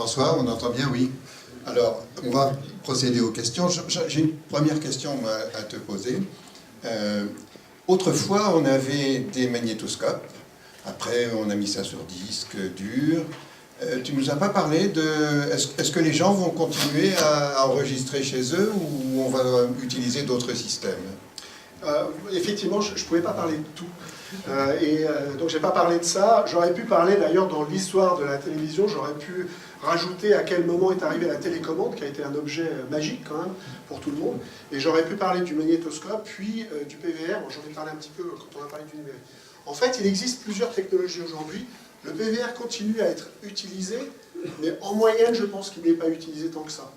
François, on entend bien, oui. Alors, on va procéder aux questions. J'ai une première question à te poser. Autrefois, on avait des magnétoscopes. Après, on a mis ça sur disque dur. Tu ne nous as pas parlé de... Est-ce que les gens vont continuer à enregistrer chez eux ou on va utiliser d'autres systèmes? Effectivement, je ne pouvais pas parler de tout. Donc je n'ai pas parlé de ça. J'aurais pu parler d'ailleurs dans l'histoire de la télévision, j'aurais pu rajouter à quel moment est arrivée la télécommande, qui a été un objet magique quand même pour tout le monde. Et j'aurais pu parler du magnétoscope, puis du PVR. J'en ai parlé un petit peu quand on a parlé du numérique. En fait, il existe plusieurs technologies aujourd'hui. Le PVR continue à être utilisé, mais en moyenne, je pense qu'il n'est pas utilisé tant que ça.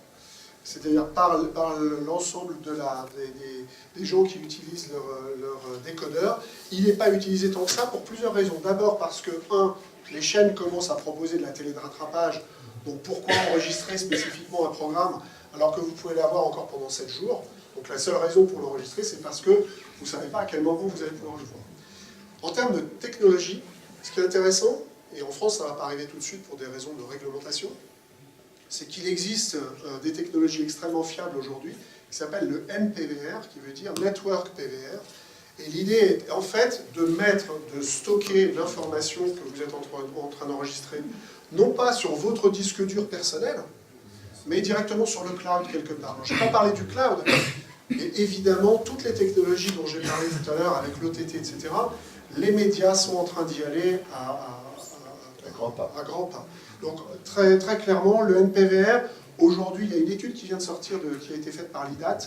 C'est-à-dire par l'ensemble des gens qui utilisent leur décodeur, il n'est pas utilisé tant que ça pour plusieurs raisons. D'abord parce que, les chaînes commencent à proposer de la télé de rattrapage, donc pourquoi enregistrer spécifiquement un programme alors que vous pouvez l'avoir encore pendant 7 jours? Donc la seule raison pour l'enregistrer, c'est parce que vous ne savez pas à quel moment vous allez pouvoir le voir. En termes de technologie, ce qui est intéressant, et en France ça ne va pas arriver tout de suite pour des raisons de réglementation, c'est qu'il existe des technologies extrêmement fiables aujourd'hui, qui s'appellent le NPVR, qui veut dire Network PVR. Et l'idée est en fait de stocker l'information que vous êtes en train d'enregistrer, non pas sur votre disque dur personnel, mais directement sur le cloud quelque part. Alors, je n'ai pas parlé du cloud, mais évidemment, toutes les technologies dont j'ai parlé tout à l'heure, avec l'OTT, etc., les médias sont en train d'y aller à grands pas. Donc très, très clairement, le NPVR, aujourd'hui, il y a une étude qui vient de sortir, qui a été faite par l'IDAT,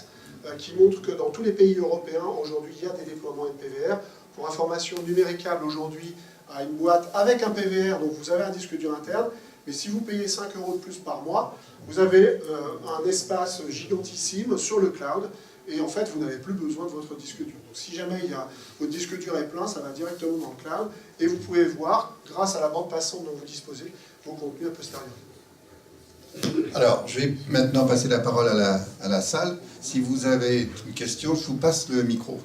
qui montre que dans tous les pays européens, aujourd'hui, il y a des déploiements NPVR. Pour information, Numéricable, aujourd'hui, a une boîte avec un PVR, donc vous avez un disque dur interne, mais si vous payez 5 € de plus par mois, vous avez un espace gigantissime sur le cloud, et en fait, vous n'avez plus besoin de votre disque dur. Donc, si jamais votre disque dur est plein, ça va directement dans le cloud, et vous pouvez voir, grâce à la bande passante dont vous disposez, vos contenus a posteriori. Alors, je vais maintenant passer la parole à la salle. Si vous avez une question, je vous passe le micro.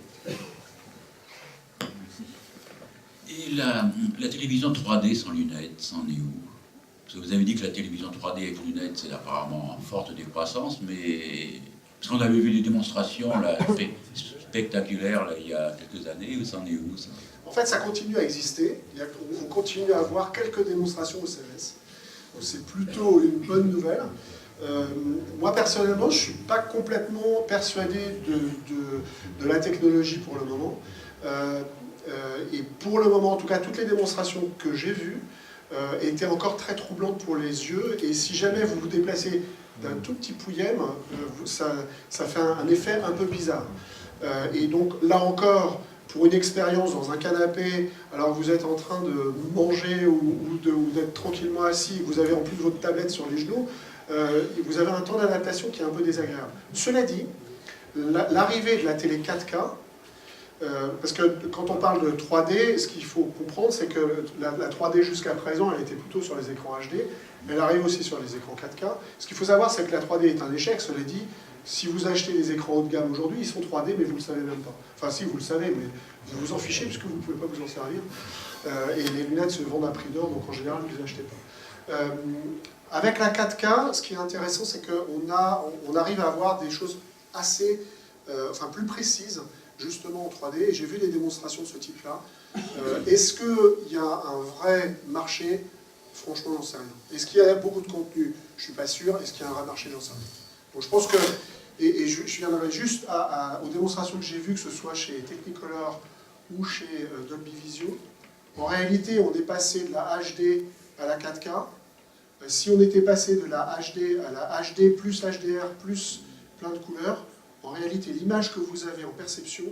Et la télévision 3D sans lunettes, c'en est où? Parce que vous avez dit que la télévision 3D avec lunettes, c'est apparemment en forte décroissance, mais... Parce qu'on avait vu des démonstrations là, spectaculaires là, il y a quelques années, c'en est où ça? En fait, ça continue à exister. On continue à avoir quelques démonstrations au CES. C'est plutôt une bonne nouvelle. Moi, personnellement, je ne suis pas complètement persuadé de la technologie pour le moment. Et pour le moment, en tout cas, toutes les démonstrations que j'ai vues étaient encore très troublantes pour les yeux. Et si jamais vous vous déplacez d'un tout petit pouillème, ça fait un effet un peu bizarre. Et donc, là encore, pour une expérience dans un canapé, alors que vous êtes en train de manger ou d'être tranquillement assis, vous avez en plus votre tablette sur les genoux, vous avez un temps d'adaptation qui est un peu désagréable. Cela dit, l'arrivée de la télé 4K, parce que quand on parle de 3D, ce qu'il faut comprendre, c'est que la 3D jusqu'à présent, elle était plutôt sur les écrans HD, elle arrive aussi sur les écrans 4K. Ce qu'il faut savoir, c'est que la 3D est un échec, cela dit. Si vous achetez des écrans haut de gamme aujourd'hui, ils sont 3D, mais vous ne le savez même pas. Enfin, si, vous le savez, mais vous vous en fichez, puisque vous ne pouvez pas vous en servir. Et les lunettes se vendent à prix d'or, donc en général, vous ne les achetez pas. Avec la 4K, ce qui est intéressant, c'est qu'on arrive à avoir des choses assez, plus précises, justement en 3D. Et j'ai vu des démonstrations de ce type-là. Est-ce qu'il y a un vrai marché? Franchement, j'en sais rien. Est-ce qu'il y a beaucoup de contenu? Je ne suis pas sûr. Est-ce qu'il y a un vrai marché? J'en sais rien. Donc je pense que, et je viendrai juste aux démonstrations que j'ai vues, que ce soit chez Technicolor ou chez Dolby Vision. En réalité, on est passé de la HD à la 4K. Si on était passé de la HD à la HD plus HDR plus plein de couleurs, en réalité, l'image que vous avez en perception,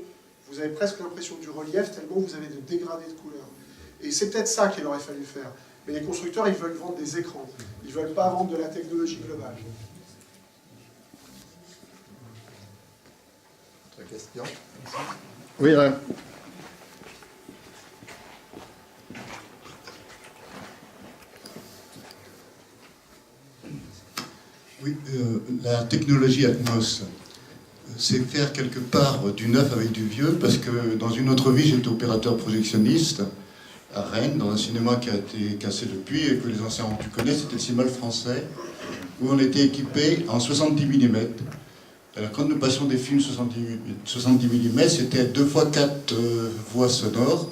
vous avez presque l'impression du relief, tellement vous avez de dégradés de couleurs. Et c'est peut-être ça qu'il aurait fallu faire. Mais les constructeurs, ils veulent vendre des écrans. Ils ne veulent pas vendre de la technologie globale. Autre question? Oui, Oui, la technologie Atmos, c'est faire quelque part du neuf avec du vieux, parce que dans une autre vie, j'étais opérateur projectionniste. à Rennes, dans un cinéma qui a été cassé depuis et que les anciens tu connais, c'était le cinéma français, où on était équipé en 70 mm. Alors quand nous passions des films 70 mm, c'était 2 x 4 voix sonores.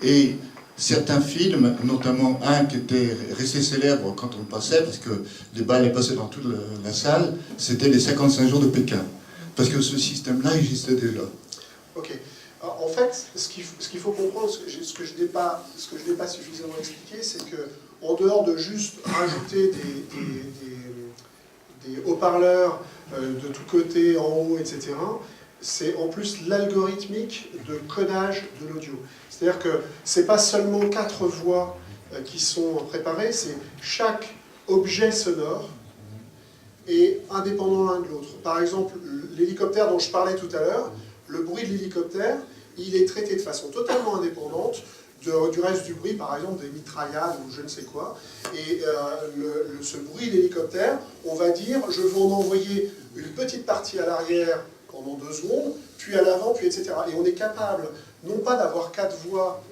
Et certains films, notamment un qui était resté célèbre quand on passait, parce que les balles passaient dans toute la salle, c'était les 55 jours de Pékin. Parce que ce système-là existait déjà. Ok. Alors, en fait, ce qu'il faut comprendre, ce que je n'ai pas suffisamment expliqué, c'est que en dehors de juste rajouter des haut-parleurs de tous côtés, en haut, etc., c'est en plus l'algorithmique de codage de l'audio. C'est-à-dire que ce n'est pas seulement 4 voix qui sont préparées, c'est chaque objet sonore est indépendant l'un de l'autre. Par exemple, l'hélicoptère dont je parlais tout à l'heure, le bruit de l'hélicoptère, il est traité de façon totalement indépendante du reste du bruit, par exemple des mitraillades ou je ne sais quoi. Et ce bruit d'hélicoptère, on va dire, je vais en envoyer une petite partie à l'arrière pendant 2 secondes, puis à l'avant, puis etc. Et on est capable, non pas d'avoir 4 voix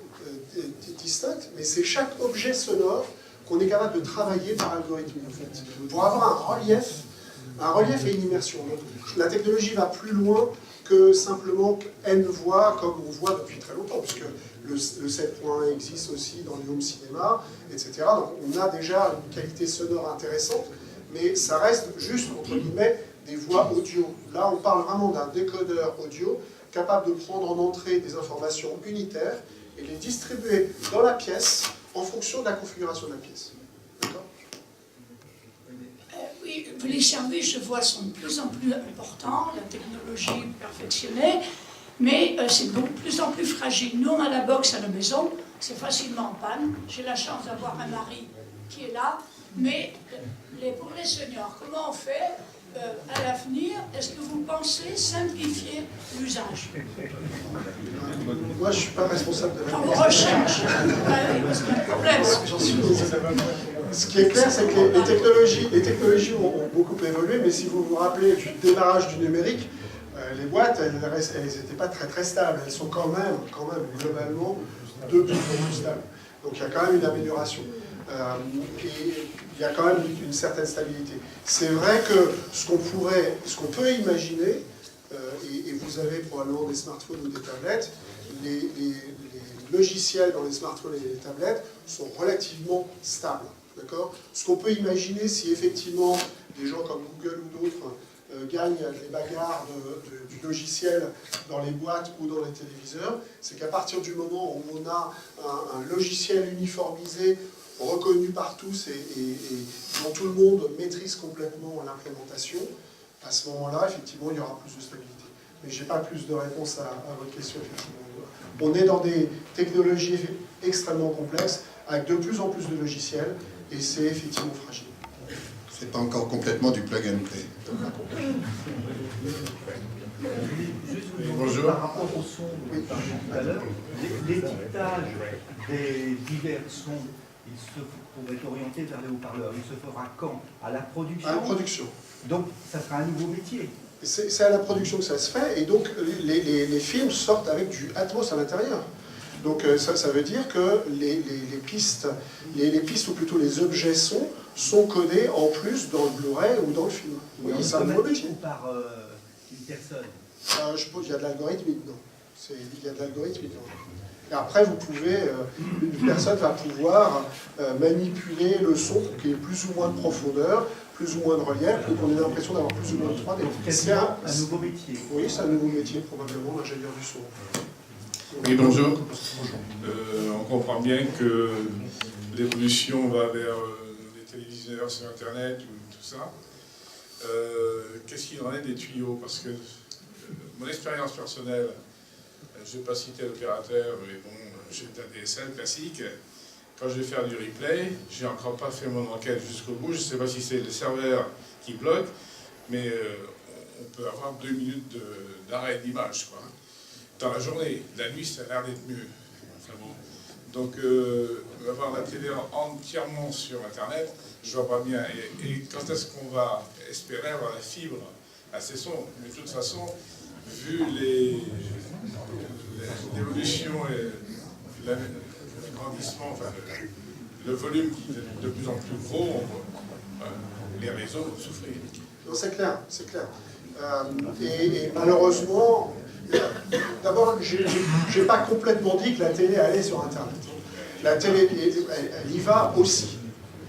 distinctes, mais c'est chaque objet sonore qu'on est capable de travailler par algorithme, en fait, pour avoir un relief et une immersion. Donc, la technologie va plus loin que simplement N voix, comme on voit depuis très longtemps, puisque le 7.1 existe aussi dans les home cinéma, etc. Donc on a déjà une qualité sonore intéressante, mais ça reste juste, entre guillemets, des voix audio. Là, on parle vraiment d'un décodeur audio capable de prendre en entrée des informations unitaires et les distribuer dans la pièce en fonction de la configuration de la pièce. D'accord ? Oui, les services, je vois, sont de plus en plus importants, la technologie perfectionnée, mais c'est de plus en plus fragile. Nous, on a la box à la maison, c'est facilement en panne. J'ai la chance d'avoir un mari qui est là, mais pour les seniors, comment on fait à l'avenir? Est-ce que vous pensez simplifier l'usage? Moi, je ne suis pas responsable de la Dans vos recherches. Parce qu'il y a un problème. J'en suis désolé. Ce qui est clair, c'est que les technologies ont beaucoup évolué, mais si vous vous rappelez du démarrage du numérique, les boîtes, elles n'étaient pas très stables. Elles sont quand même globalement de plus en plus stables. Donc il y a quand même une amélioration. Et il y a quand même une certaine stabilité. C'est vrai que ce qu'on peut imaginer, et vous avez probablement des smartphones ou des tablettes, les logiciels dans les smartphones et les tablettes sont relativement stables. D'accord ? Ce qu'on peut imaginer si effectivement des gens comme Google ou d'autres gagnent les bagarres du logiciel dans les boîtes ou dans les téléviseurs, c'est qu'à partir du moment où on a un logiciel uniformisé, reconnu par tous et dont tout le monde maîtrise complètement l'implémentation, à ce moment-là, effectivement, il y aura plus de stabilité. Mais je n'ai pas plus de réponse à votre question, effectivement. On est dans des technologies extrêmement complexes, avec de plus en plus de logiciels, et c'est effectivement fragile. C'est pas encore complètement du plug and play. Bonjour. Par rapport au son dont vous parliez tout à l'heure, l'étiquetage des divers sons, il pourrait être orienté vers les haut-parleurs. Il se fera quand? À la production? À la production. Donc, ça sera un nouveau métier. C'est à la production que ça se fait, et donc les films sortent avec du Atmos à l'intérieur. Donc ça veut dire que les pistes, ou plutôt les objets sons, sont codés en plus dans le Blu-ray ou dans le film. Oui, c'est un nouveau métier. Ou par une personne? Je suppose qu'il y a de l'algorithme dedans. Il y a de l'algorithme dedans. Et après, une personne va pouvoir manipuler le son pour qu'il y ait plus ou moins de profondeur, plus ou moins de relief, pour qu'on ait l'impression d'avoir plus ou moins de 3D. C'est un nouveau métier. Oui, c'est un nouveau métier, probablement, l'ingénieur du son. Oui, bonjour. On comprend bien que l'évolution va vers les téléviseurs sur Internet ou tout ça. Qu'est-ce qu'il en est des tuyaux? Parce que mon expérience personnelle, je ne vais pas citer l'opérateur, mais bon, j'ai un DSL classique. Quand je vais faire du replay, je n'ai encore pas fait mon enquête jusqu'au bout. Je ne sais pas si c'est le serveur qui bloque, mais on peut avoir 2 minutes d'arrêt d'image, quoi. Dans la journée, la nuit, ça a l'air d'être mieux. Enfin bon. Donc, avoir la télé entièrement sur Internet, je vois pas bien. Et quand est-ce qu'on va espérer avoir la fibre à ces sons? Mais de toute façon, vu l'évolution et le grandissement, enfin, le volume qui est de plus en plus gros, les réseaux vont souffrir. Non, c'est clair, c'est clair. Et malheureusement, d'abord, j'ai pas complètement dit que la télé allait sur Internet. La télé, elle y va aussi.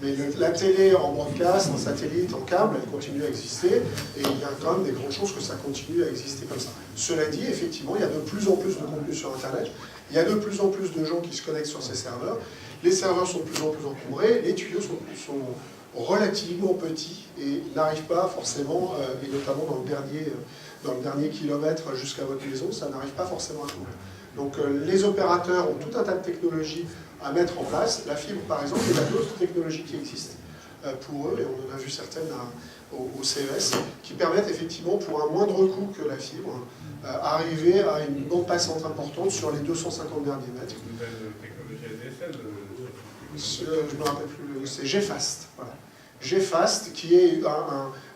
Mais la télé en broadcast, en satellite, en câble, elle continue à exister. Et il y a quand même des grandes chances que ça continue à exister comme ça. Cela dit, effectivement, il y a de plus en plus de contenu sur Internet. Il y a de plus en plus de gens qui se connectent sur ces serveurs. Les serveurs sont de plus en plus encombrés. Les tuyaux sont relativement petits et n'arrivent pas forcément, et notamment dans le dernier kilomètre jusqu'à votre maison, ça n'arrive pas forcément à couvrir. Donc les opérateurs ont tout un tas de technologies à mettre en place. La fibre, par exemple, il y a d'autres technologies qui existent pour eux, et on en a vu certaines au CES, qui permettent effectivement, pour un moindre coût que la fibre, arriver à une bande passante importante sur les 250 derniers mètres. Une nouvelle technologie ADSL. Je ne me rappelle plus, c'est GFast. Voilà. GFast, qui est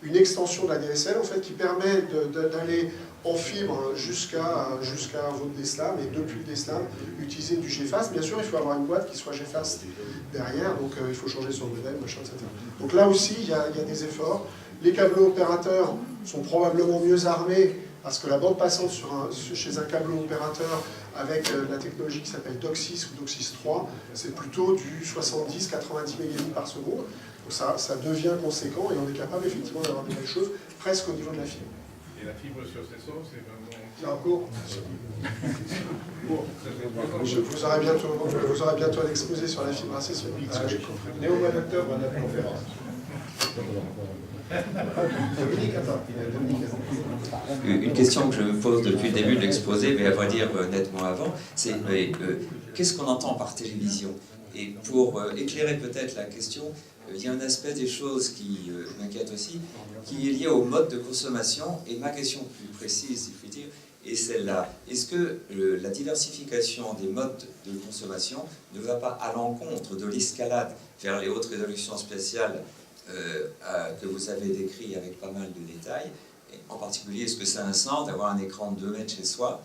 une extension de la DSL, en fait, qui permet d'aller en fibre jusqu'à votre DSLAM, et depuis le DSLAM, utiliser du GFast. Bien sûr, il faut avoir une boîte qui soit GFast derrière, donc il faut changer son modèle, machin, etc. Donc là aussi, il y a des efforts. Les câbles opérateurs sont probablement mieux armés, parce que la bande passante chez un câble opérateur avec la technologie qui s'appelle DOCSIS ou DOCSIS 3, c'est plutôt du 70-90 mégabits par seconde. Donc ça devient conséquent et on est capable effectivement d'avoir de belles choses presque au niveau de la fibre. Et la fibre sur ces sauts, c'est vraiment... C'est en cours. Vous aurez bientôt un exposé sur la fibre, c'est sûr. Néo-adapteur à notre conférence. Une question que je me pose depuis le début de l'exposé, mais à vrai dire nettement avant, c'est qu'est-ce qu'on entend par télévision? Et pour éclairer peut-être la question, il y a un aspect des choses qui m'inquiète aussi, qui est lié au mode de consommation, et ma question plus précise, si je puis dire, est celle-là. Est-ce que la diversification des modes de consommation ne va pas à l'encontre de l'escalade vers les hautes résolutions spatiales que vous avez décrit avec pas mal de détails? Et en particulier, est-ce que ça a un sens d'avoir un écran de 2 mètres chez soi?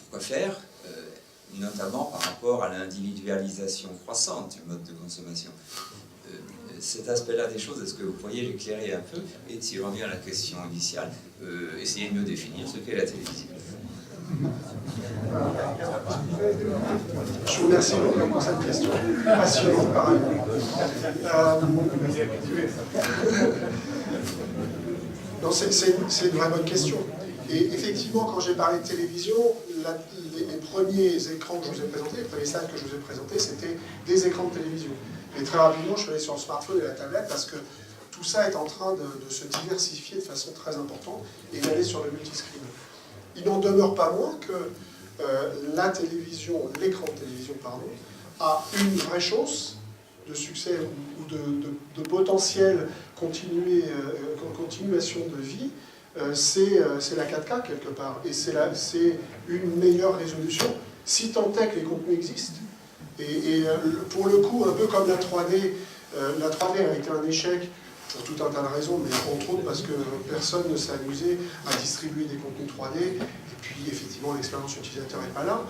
Pourquoi faire? Notamment par rapport à l'individualisation croissante du mode de consommation. Cet aspect-là des choses, est-ce que vous pourriez l'éclairer un peu? Et si je reviens à la question initiale, essayer de mieux définir ce qu'est la télévision. Je vous remercie beaucoup pour cette question. Passionnante par ailleurs. Non, c'est une vraie bonne question. Et effectivement, quand j'ai parlé de télévision, les premiers écrans que je vous ai présentés, les premiers slides que je vous ai présentés, c'était des écrans de télévision. Et très rapidement, je suis allé sur le smartphone et la tablette parce que tout ça est en train de se diversifier de façon très importante et d'aller sur le multiscreen. Il n'en demeure pas moins que la télévision, l'écran de télévision, pardon, a une vraie chance de succès ou de potentielle continuation de vie. C'est la 4K quelque part, et c'est une meilleure résolution, si tant est que les contenus existent. Et pour le coup, un peu comme la 3D a été un échec pour tout un tas de raisons, mais entre autres parce que personne ne s'est amusé à distribuer des contenus 3D, et puis effectivement l'expérience utilisateur n'est pas là.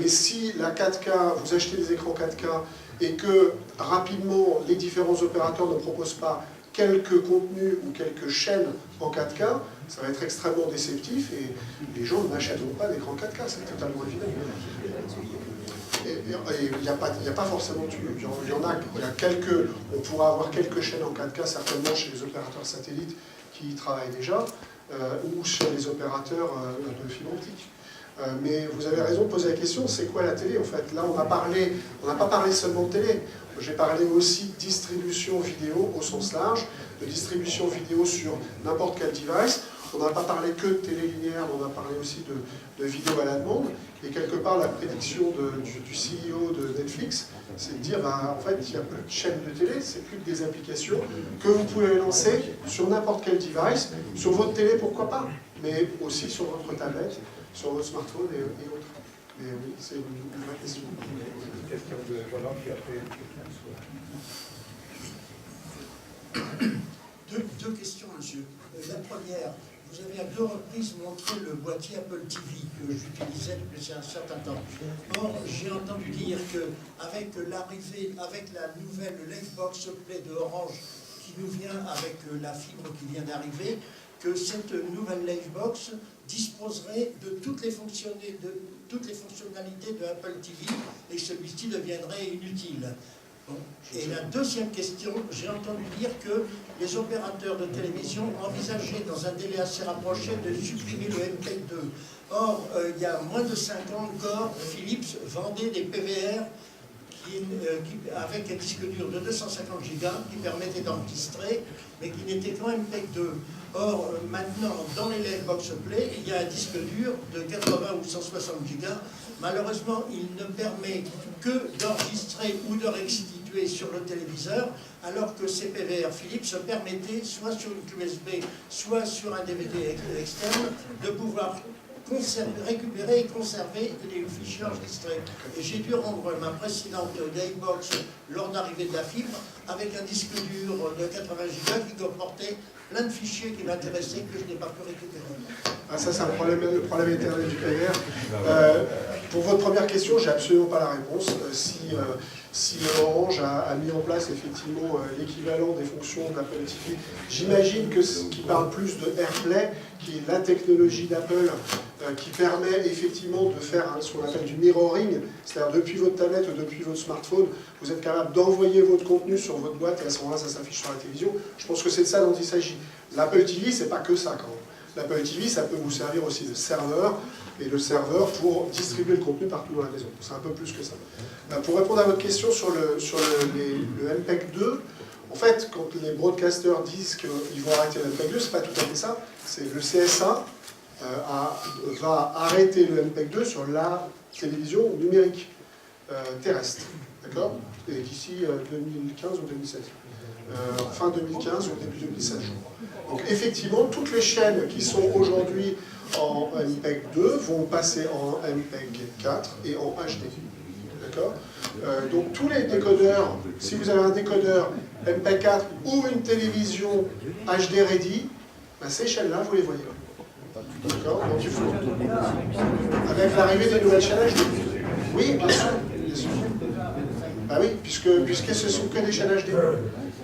Mais si la 4K, vous achetez des écrans 4K, et que rapidement les différents opérateurs ne proposent pas quelques contenus ou quelques chaînes en 4K, ça va être extrêmement déceptif et les gens n'achèteront pas d'écran 4K, c'est totalement évident. Et il n'y a pas forcément de... Il y a quelques... On pourra avoir quelques chaînes en 4K certainement chez les opérateurs satellites qui y travaillent déjà, ou chez les opérateurs de fibre optique. Mais vous avez raison de poser la question, c'est quoi la télé en fait? Là on n'a pas parlé seulement de télé, j'ai parlé aussi de distribution vidéo au sens large, de distribution vidéo sur n'importe quel device. On n'a pas parlé que de télé linéaire, on a parlé aussi de vidéo à la demande. Et quelque part la prédiction du CEO de Netflix, c'est de dire en fait il n'y a plus de chaînes de télé, c'est plus que des applications que vous pouvez lancer sur n'importe quel device, sur votre télé pourquoi pas, mais aussi sur votre tablette, sur votre smartphone et autres. Mais oui, c'est une vraie question. Une question de Roland qui a fait Deux questions, monsieur. La première, vous avez à 2 reprises montré le boîtier Apple TV que j'utilisais depuis un certain temps. Or, j'ai entendu dire qu'avec l'arrivée, avec la nouvelle Livebox Play de Orange qui nous vient avec la fibre qui vient d'arriver, que cette nouvelle Livebox disposerait de toutes les fonctionnalités de Apple TV et celui-ci deviendrait inutile. Bon. Et la deuxième question, j'ai entendu dire que les opérateurs de télévision envisageaient dans un délai assez rapproché de supprimer le MPEG 2. Or, il y a moins de 5 ans encore, Philips vendait des PVR avec un disque dur de 250 Go qui permettait d'enregistrer, mais qui n'était qu'en MPEG 2. Or, maintenant, dans les Livebox Play, il y a un disque dur de 80 ou 160 Go. Malheureusement, il ne permet que d'enregistrer ou de restituer sur le téléviseur, alors que ces PVR Philips permettaient, soit sur une clé USB, soit sur un DVD externe, de pouvoir récupérer et conserver les fichiers enregistrés. Et j'ai dû rendre ma précédente Livebox lors d'arrivée de la fibre avec un disque dur de 80 Go qui comportait plein de fichiers qui m'intéressaient que je n'ai pas pu récupérer. Ah, ça, c'est le problème éternel du PVR. Pour votre première question, j'ai absolument pas la réponse. Si Orange a mis en place effectivement l'équivalent des fonctions d'Apple TV, j'imagine qu'il parle plus de AirPlay, qui est la technologie d'Apple qui permet effectivement de faire ce qu'on appelle du mirroring, c'est-à-dire depuis votre tablette ou depuis votre smartphone, vous êtes capable d'envoyer votre contenu sur votre boîte et à ce moment-là, ça s'affiche sur la télévision. Je pense que c'est de ça dont il s'agit. L'Apple TV, c'est pas que ça quand même. L'Apple TV, ça peut vous servir aussi de serveur, et le serveur pour distribuer le contenu partout dans la maison. C'est un peu plus que ça. Pour répondre à votre question sur le MPEG 2, en fait, quand les broadcasters disent qu'ils vont arrêter le MPEG 2, c'est pas tout à fait ça. C'est le CSA va arrêter le MPEG 2 sur la télévision numérique terrestre. D'accord? Et d'ici 2015 ou 2016. Fin 2015 ou début 2016, je crois. Donc effectivement, toutes les chaînes qui sont aujourd'hui en MPEG 2 vont passer en MPEG 4 et en HD. D'accord? Donc tous les décodeurs, si vous avez un décodeur MPEG 4 ou une télévision HD ready, ben ces chaînes-là, vous les voyez. D'accord? Donc il faut... Avec l'arrivée des nouvelles chaînes HD. Oui, bien sûr. Bien sûr. Ah oui, puisque ce sont que des chaînes HD.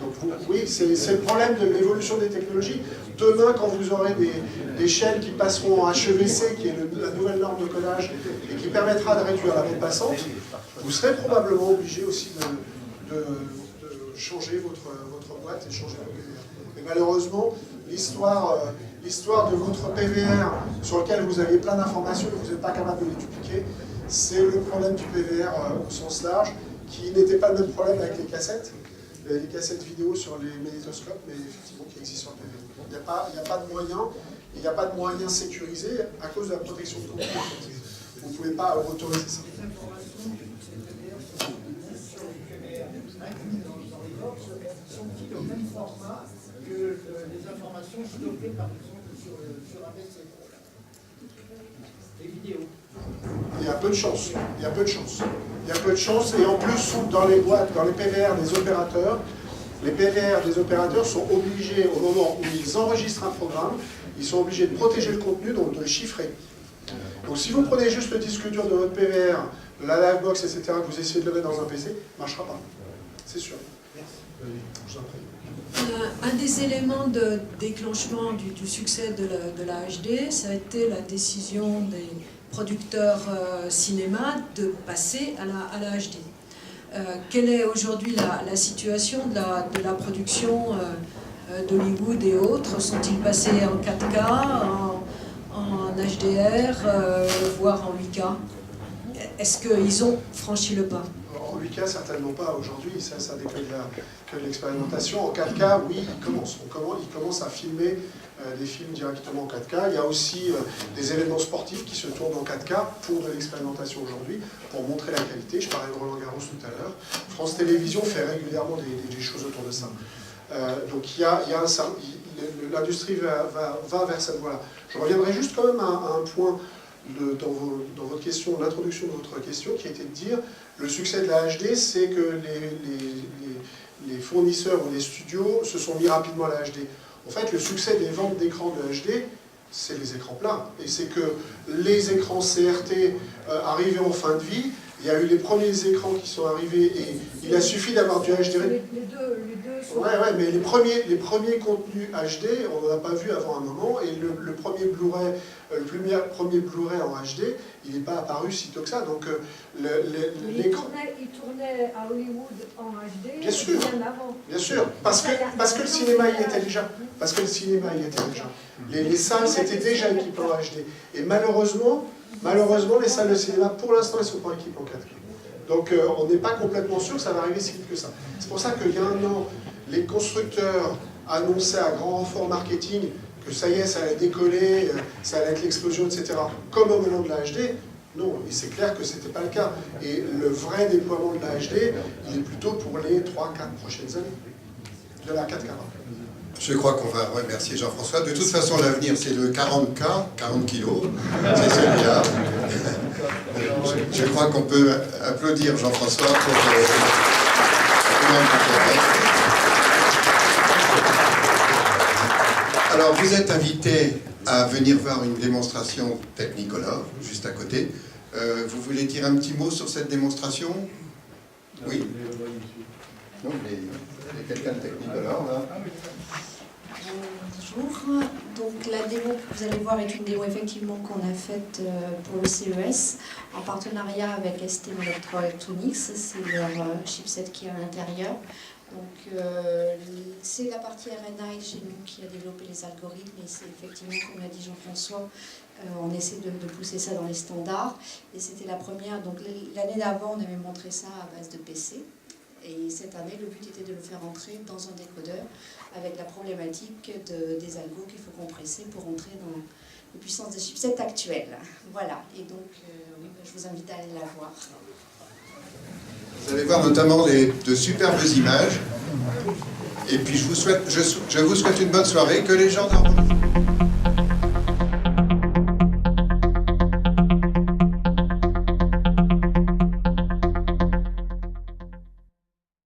Donc oui, c'est le problème de l'évolution des technologies. Demain, quand vous aurez des chaînes qui passeront en HEVC, qui est la nouvelle norme de codage, et qui permettra de réduire la bande passante, vous serez probablement obligé aussi de changer votre boîte et changer vos PVR. Mais malheureusement, l'histoire de votre PVR sur lequel vous aviez plein d'informations et vous n'êtes pas capable de les dupliquer, c'est le problème du PVR au sens large, qui n'était pas le même problème avec les cassettes vidéo sur les magnétoscopes, mais effectivement qui existent sur le PVR. Il n'y a pas de moyen, il n'y a pas de moyen sécurisé à cause de la protection de contenu. Vous ne pouvez pas autoriser ça. Les informations sur les PVR sur les PVR dans les box sont-ils au même format que les informations stockées par exemple sur un PC? Les vidéos. Il y a peu de chance. Il y a peu de chance. Il y a peu de chance. Et en plus, dans les boîtes, dans les PVR des opérateurs, les PVR des opérateurs sont obligés, au moment où ils enregistrent un programme, ils sont obligés de protéger le contenu, donc de le chiffrer. Donc si vous prenez juste le disque dur de votre PVR, la Livebox, etc., que vous essayez de le mettre dans un PC, ça ne marchera pas. C'est sûr. Merci. Je vous en prie. Un des éléments de déclenchement du succès de la HD, ça a été la décision des producteurs cinéma de passer à la HD. Quelle est aujourd'hui la situation de la production d'Hollywood et autres? Sont-ils passés en 4K, en HDR, voire en 8K? Est-ce qu'ils ont franchi le pas? En 8K, certainement pas aujourd'hui, ça dépend que de l'expérimentation. En 4K, oui, ils commencent à filmer des films directement en 4K. Il y a aussi des événements sportifs qui se tournent en 4K pour de l'expérimentation aujourd'hui, pour montrer la qualité. Je parlais de Roland Garros tout à l'heure. France Télévisions fait régulièrement des choses autour de ça. Donc l'industrie va vers cette voie-là. Je reviendrai juste quand même à un point dans votre question, l'introduction de votre question, qui était de dire le succès de la HD, c'est que les fournisseurs ou les studios se sont mis rapidement à la HD. En fait, le succès des ventes d'écrans de HD c'est les écrans plats. Et c'est que les écrans CRT arrivés en fin de vie, il y a eu les premiers écrans qui sont arrivés et il a suffi d'avoir du HD. Les deux sont... Ouais, mais les premiers contenus HD, on n'en a pas vu avant un moment, et le premier Blu-ray, premier Blu-ray en HD, il n'est pas apparu si tôt que ça. Donc l'écran... Il tournait à Hollywood en HD bien sûr, bien avant. Bien sûr, parce que le cinéma y était déjà. Parce que le cinéma y était déjà. Les salles s'étaient déjà équipées en HD. Et malheureusement, les salles de cinéma, pour l'instant, elles ne sont pas équipées en 4K. Donc on n'est pas complètement sûr que ça va arriver si vite que ça. C'est pour ça qu'il y a un an, les constructeurs annonçaient à grand renfort marketing que ça y est, ça allait décoller, ça allait être l'explosion, etc. Comme au moment de la HD, non, et c'est clair que ce n'était pas le cas. Et le vrai déploiement de la HD, il est plutôt pour les 3-4 prochaines années, de la 4K. Je crois qu'on va remercier Jean-François. De toute façon, l'avenir, c'est le 40K, 40 kilos. C'est celui-là. Je crois qu'on peut applaudir Jean-François pour Alors, vous êtes invité à venir voir une démonstration Technicolor, juste à côté. Vous voulez dire un petit mot sur cette démonstration? Oui. Non, il y a quelqu'un de Technicolor, là. Bonjour, donc la démo que vous allez voir est une démo effectivement qu'on a faite pour le CES en partenariat avec ST Electronics, c'est leur chipset qui est à l'intérieur. Donc c'est la partie RNI chez nous qui a développé les algorithmes et c'est effectivement, comme l'a dit Jean-François, on essaie de pousser ça dans les standards et c'était la première. Donc l'année d'avant on avait montré ça à base de PC. Et cette année, le but était de le faire entrer dans un décodeur avec la problématique des algos qu'il faut compresser pour entrer dans les puissances des chipsets actuels. Voilà, et donc oui, je vous invite à aller la voir. Vous allez voir notamment de superbes images. Et puis je vous souhaite une bonne soirée, que les gens dorment.